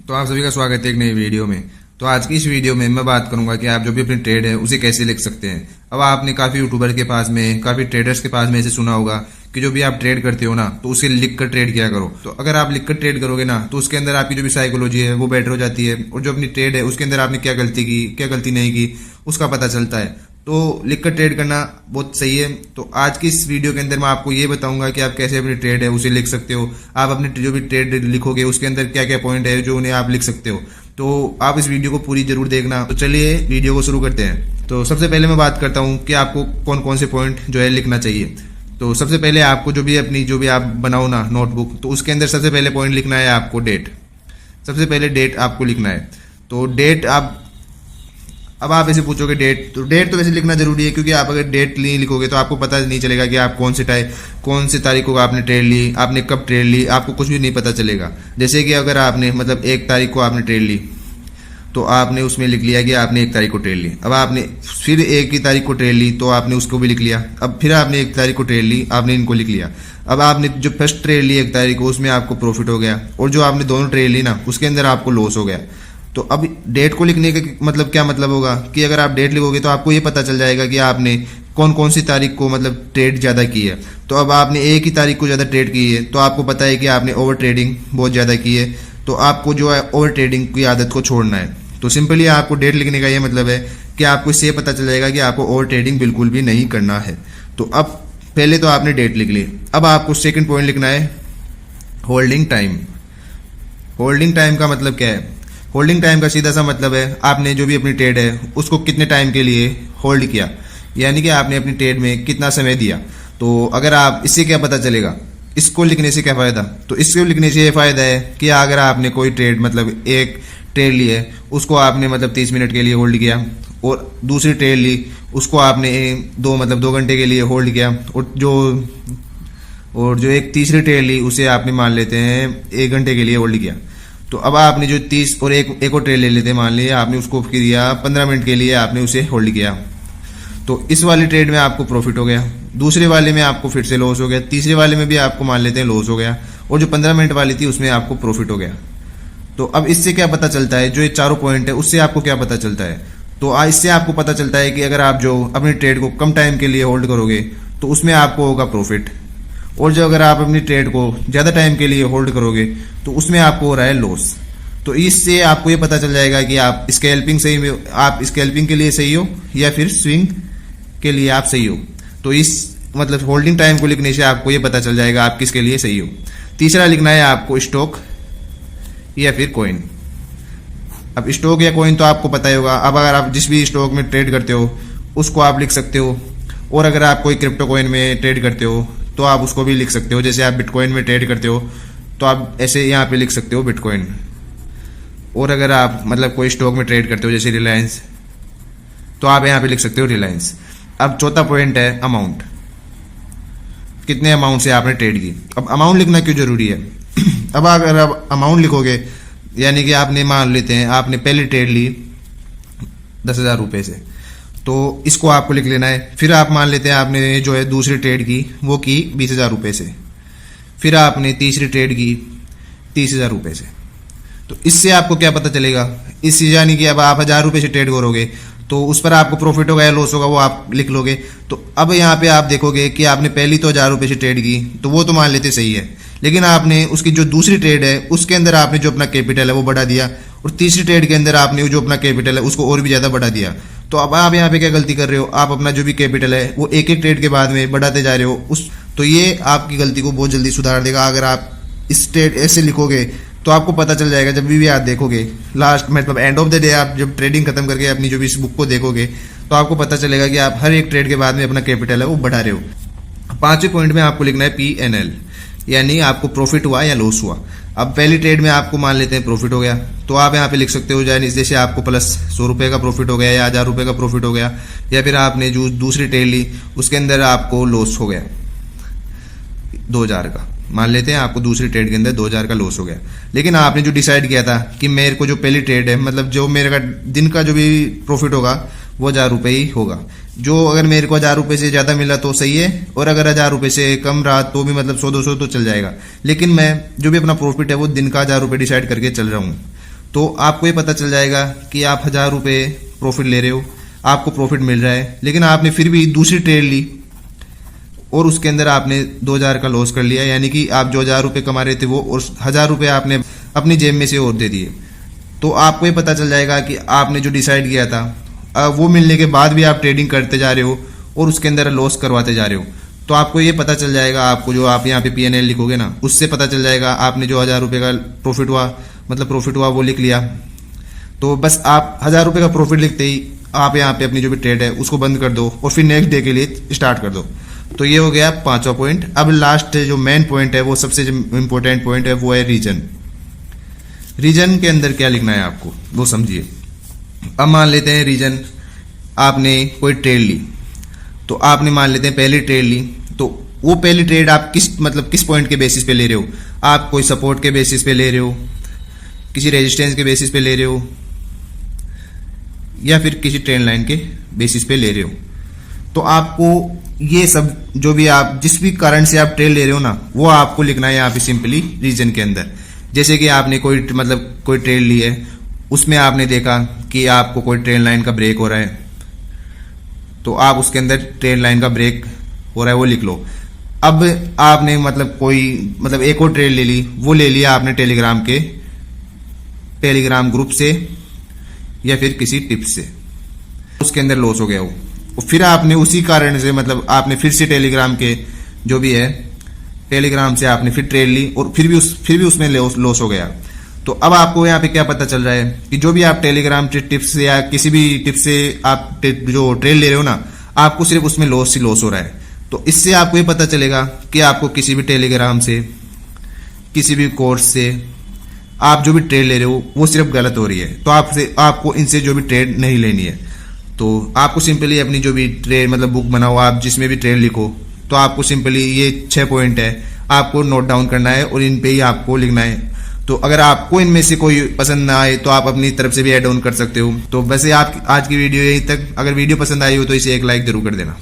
तो आप सभी का स्वागत है एक नई वीडियो में। तो आज की इस वीडियो में मैं बात करूंगा कि आप जो भी अपनी ट्रेड है उसे कैसे लिख सकते हैं। अब आपने काफी यूट्यूबर के पास में, काफी ट्रेडर्स के पास में ऐसे सुना होगा कि जो भी आप ट्रेड करते हो ना तो उसे लिख कर ट्रेड किया करो। तो अगर आप लिख कर ट्रेड करोगे ना तो उसके अंदर आपकी जो भी साइकोलॉजी है वो बेटर हो जाती है, और जो अपनी ट्रेड है उसके अंदर आपने क्या गलती की, क्या गलती नहीं की, उसका पता चलता है। तो लिखकर ट्रेड करना बहुत सही है। तो आज की इस वीडियो के अंदर मैं आपको ये बताऊंगा कि आप कैसे अपनी ट्रेड है उसे लिख सकते हो। आप अपनी जो भी ट्रेड लिखोगे उसके अंदर क्या क्या पॉइंट है जो उन्हें आप लिख सकते हो। तो आप इस वीडियो को पूरी जरूर देखना। तो चलिए वीडियो को शुरू करते हैं। तो सबसे पहले मैं बात करता हूँ कि आपको कौन कौन से पॉइंट जो है लिखना चाहिए। तो सबसे पहले आपको जो भी आप बनाओ ना नोटबुक, तो उसके अंदर सबसे पहले पॉइंट लिखना है आपको डेट। सबसे पहले डेट आपको लिखना है। तो डेट अब आप ऐसे पूछोगे डेट, तो डेट तो वैसे लिखना जरूरी है, क्योंकि आप अगर डेट नहीं लिखोगे तो आपको पता नहीं चलेगा कि आप कौन से तारीख को आपने ट्रेड ली, आपने कब ट्रेड ली, आपको कुछ भी नहीं पता चलेगा। जैसे कि अगर आपने 1 तारीख को आपने ट्रेड ली तो आपने उसमें लिख लिया कि आपने 1 तारीख को ट्रेड ली। अब आपने फिर 1 ही तारीख को ट्रेड ली तो आपने उसको भी लिख लिया। अब फिर आपने 1 तारीख को ट्रेड ली, आपने इनको लिख लिया। अब आपने जो फर्स्ट ट्रेड ली 1 तारीख को उसमें आपको प्रॉफिट हो गया, और जो आपने दोनों ट्रेड ली ना उसके अंदर आपको लॉस हो गया। तो अब डेट को लिखने का क्या मतलब होगा कि अगर आप डेट लिखोगे तो आपको ये पता चल जाएगा कि आपने कौन कौन सी तारीख को ट्रेड ज्यादा की है। तो अब आपने 1 ही तारीख को ज्यादा ट्रेड की है तो आपको पता है कि आपने ओवर ट्रेडिंग बहुत ज्यादा की है। तो आपको जो है ओवर ट्रेडिंग की आदत को छोड़ना है। तो सिंपली आपको डेट लिखने का ये मतलब है कि आपको इससे पता चल जाएगा कि आपको ओवर ट्रेडिंग बिल्कुल भी नहीं करना है। तो अब पहले तो आपने डेट लिख ली। अब आपको सेकंड पॉइंट लिखना है होल्डिंग टाइम। होल्डिंग टाइम का मतलब क्या है? होल्डिंग टाइम का सीधा सा मतलब है आपने जो भी अपनी ट्रेड है उसको कितने टाइम के लिए होल्ड किया, यानी कि आपने अपनी ट्रेड में कितना समय दिया। तो अगर आप इससे क्या पता चलेगा, इसको लिखने से क्या फायदा? तो इसको लिखने से ये फायदा है कि अगर आपने कोई ट्रेड एक ट्रेड ली है उसको आपने 30 मिनट के लिए होल्ड किया, और दूसरी ट्रेड ली उसको आपने 2 घंटे के लिए होल्ड किया, और जो एक तीसरी ट्रेड ली उसे आपने मान लेते हैं 1 घंटे के लिए होल्ड किया। तो अब आपने जो 30 और एक और ट्रेड ले लेते हैं, मान लिया आपने उसको किया 15 मिनट के लिए आपने उसे होल्ड किया। तो इस वाली ट्रेड में आपको प्रॉफिट हो गया, दूसरे वाले में आपको फिर से लॉस हो गया, तीसरे वाले में भी आपको मान लेते हैं लॉस हो गया, और जो 15 मिनट वाली थी उसमें आपको प्रॉफिट हो गया। तो अब इससे क्या पता चलता है, जो ये चारों पॉइंट है उससे आपको क्या पता चलता है? तो इससे आपको पता चलता है कि अगर आप जो अपनी ट्रेड को कम टाइम के लिए होल्ड करोगे तो उसमें आपको होगा प्रॉफिट, और जो अगर आप अपनी ट्रेड को ज्यादा टाइम के लिए होल्ड करोगे तो उसमें आपको हो रहा है लॉस। तो इससे आपको ये पता चल जाएगा कि आप स्कैल्पिंग के लिए सही हो या फिर स्विंग के लिए आप सही हो। तो इस होल्डिंग टाइम को लिखने से आपको ये पता चल जाएगा आप किसके लिए सही हो। तीसरा लिखना है आपको स्टॉक या फिर कॉइन। अब स्टॉक या कॉइन तो आपको पता ही होगा। अब अगर आप जिस भी स्टॉक में ट्रेड करते हो उसको आप लिख सकते हो, और अगर आप कोई क्रिप्टो कॉइन में ट्रेड करते हो तो आप उसको भी लिख सकते हो। जैसे आप बिटकॉइन में ट्रेड करते हो तो आप ऐसे यहाँ पे लिख सकते हो बिटकॉइन, और अगर आप कोई स्टॉक में ट्रेड करते हो जैसे रिलायंस तो आप यहाँ पे लिख सकते हो रिलायंस। अब चौथा पॉइंट है अमाउंट, कितने अमाउंट से आपने ट्रेड की। अब अमाउंट लिखना क्यों जरूरी है? अब अगर आप अमाउंट लिखोगे, यानी कि आपने मान लेते हैं आपने पहली ट्रेड ली 10,000 रुपए से, तो इसको आपको लिख लेना है। फिर आप मान लेते हैं आपने जो है दूसरी ट्रेड की वो की 20,000 रुपए से, फिर आपने तीसरी ट्रेड की 30,000 रुपए से। तो इससे आपको क्या पता चलेगा? इससे यानी कि अब आप 1,000 रुपए से ट्रेड करोगे तो उस पर आपको प्रॉफिट होगा या लॉस होगा वो आप लिख लोगे। तो अब यहाँ पे आप देखोगे कि आपने पहली तो 1,000 रुपए से ट्रेड की तो वो तो मान लेते सही है, लेकिन आपने उसकी जो दूसरी ट्रेड है उसके अंदर आपने जो अपना कैपिटल है वो बढ़ा दिया, और तीसरी ट्रेड के अंदर आपने जो अपना कैपिटल है उसको और भी ज्यादा बढ़ा दिया। तो अब आप यहाँ पे क्या गलती कर रहे हो? आप अपना जो भी कैपिटल है वो एक ट्रेड के बाद में बढ़ाते जा रहे हो। तो ये आपकी गलती को बहुत जल्दी सुधार देगा। अगर आप इस ट्रेड ऐसे लिखोगे तो आपको पता चल जाएगा, जब भी आप देखोगे last end of the day आप जब ट्रेडिंग खत्म करके अपनी जो भी इस बुक को देखोगे तो आपको पता चलेगा कि आप हर एक ट्रेड के बाद में अपना कैपिटल है वो बढ़ा रहे हो। 5वें पॉइंट में आपको लिखना है PNL, यानी आपको प्रॉफिट हुआ या लॉस हुआ। अब पहली ट्रेड में आपको मान लेते हैं प्रॉफिट हो गया, तो आप यहाँ पे लिख सकते हो जैसे आपको प्लस 100 रुपए का प्रॉफिट हो गया या 1,000 रुपए का प्रॉफिट हो गया, या फिर आपने जो दूसरी ट्रेड ली उसके अंदर आपको लॉस हो गया 2,000 का। मान लेते हैं आपको दूसरी ट्रेड के अंदर 2,000 का लॉस हो गया, लेकिन आपने जो डिसाइड किया था कि मेरे को जो पहली ट्रेड है जो मेरे का दिन का जो भी प्रॉफिट होगा वो 1,000 रुपए ही होगा। जो अगर मेरे को 1,000 रुपए से ज्यादा मिला तो सही है, और अगर 1,000 रुपए से कम रहा तो भी 100-200 तो चल जाएगा, लेकिन मैं जो भी अपना प्रॉफिट है वो दिन का 1,000 रुपए डिसाइड करके चल रहा हूँ। तो आपको ये पता चल जाएगा कि आप 1000 रुपये प्रॉफिट ले रहे हो, आपको प्रॉफिट मिल रहा है, लेकिन आपने फिर भी दूसरी ट्रेड ली और उसके अंदर आपने 2000 का लॉस कर लिया, यानी कि आप जो 1000 रुपये कमा रहे थे वो और 1000 रुपये आपने अपनी जेब में से और दे दिए। तो आपको ये पता चल जाएगा कि आपने जो डिसाइड किया था वो मिलने के बाद भी आप ट्रेडिंग करते जा रहे हो और उसके अंदर लॉस करवाते जा रहे हो। तो आपको ये पता चल जाएगा, आपको जो आप यहाँ पे PNL लिखोगे ना, उससे पता चल जाएगा आपने जो 1000 रुपये का प्रॉफिट हुआ वो लिख लिया। तो बस आप 1000 रुपये का प्रॉफिट लिखते ही आप यहाँ पे अपनी जो भी ट्रेड है उसको बंद कर दो और फिर नेक्स्ट डे के लिए स्टार्ट कर दो। तो ये हो गया 5वां पॉइंट। अब लास्ट जो मेन पॉइंट है, वो सबसे इंपॉर्टेंट पॉइंट है, वो है रीजन। रीजन के अंदर क्या लिखना है आपको वो समझिए। अब मान लेते हैं रीजन, आपने कोई ट्रेड ली, तो आपने मान लेते हैं पहली ट्रेड ली, तो वो पहली ट्रेड आप किस पॉइंट के बेसिस पे ले रहे हो? आप कोई सपोर्ट के बेसिस पे ले रहे हो, किसी रेजिस्टेंस के बेसिस पे ले रहे हो, या फिर किसी ट्रेंड लाइन के बेसिस पे ले रहे हो? तो आपको ये सब जो भी आप जिस भी कारण से आप ट्रेड ले रहे हो ना, वो आपको लिखना है यहाँ पे सिंपली रीजन के अंदर। जैसे कि आपने कोई ट्रेड ली है, उसमें आपने देखा कि आपको कोई ट्रेंड लाइन का ब्रेक हो रहा है, तो आप उसके अंदर ट्रेंड लाइन का ब्रेक हो रहा है वो लिख लो। अब आपने एक और ट्रेड ले ली, वो ले लिया आपने टेलीग्राम ग्रुप से या फिर किसी टिप से, उसके अंदर लॉस हो गया वो, और फिर आपने उसी कारण से आपने फिर से टेलीग्राम से आपने फिर ट्रेड ली और फिर भी उसमें लॉस हो गया। तो अब आपको यहाँ पे क्या पता चल रहा है कि जो भी आप टेलीग्राम टिप्स से या किसी भी टिप से आप जो ट्रेड ले रहे हो ना, आपको सिर्फ उसमें लॉस ही लॉस हो रहा है। तो इससे आपको ये पता चलेगा कि आपको किसी भी टेलीग्राम से, किसी भी कोर्स से आप जो भी ट्रेड ले रहे हो वो सिर्फ गलत हो रही है। तो आपको इनसे जो भी ट्रेड नहीं लेनी है। तो आपको सिंपली अपनी जो भी ट्रेड बुक बनाओ, आप जिसमें भी ट्रेड लिखो, तो आपको सिंपली ये 6 पॉइंट है, आपको नोट डाउन करना है और इन पे ही आपको लिखना है। तो अगर आपको इनमें से कोई पसंद ना आए तो आप अपनी तरफ से भी ऐड ऑन कर सकते हो। तो वैसे आप आज की वीडियो यहीं तक। अगर वीडियो पसंद आई हो तो इसे एक लाइक जरूर कर देना।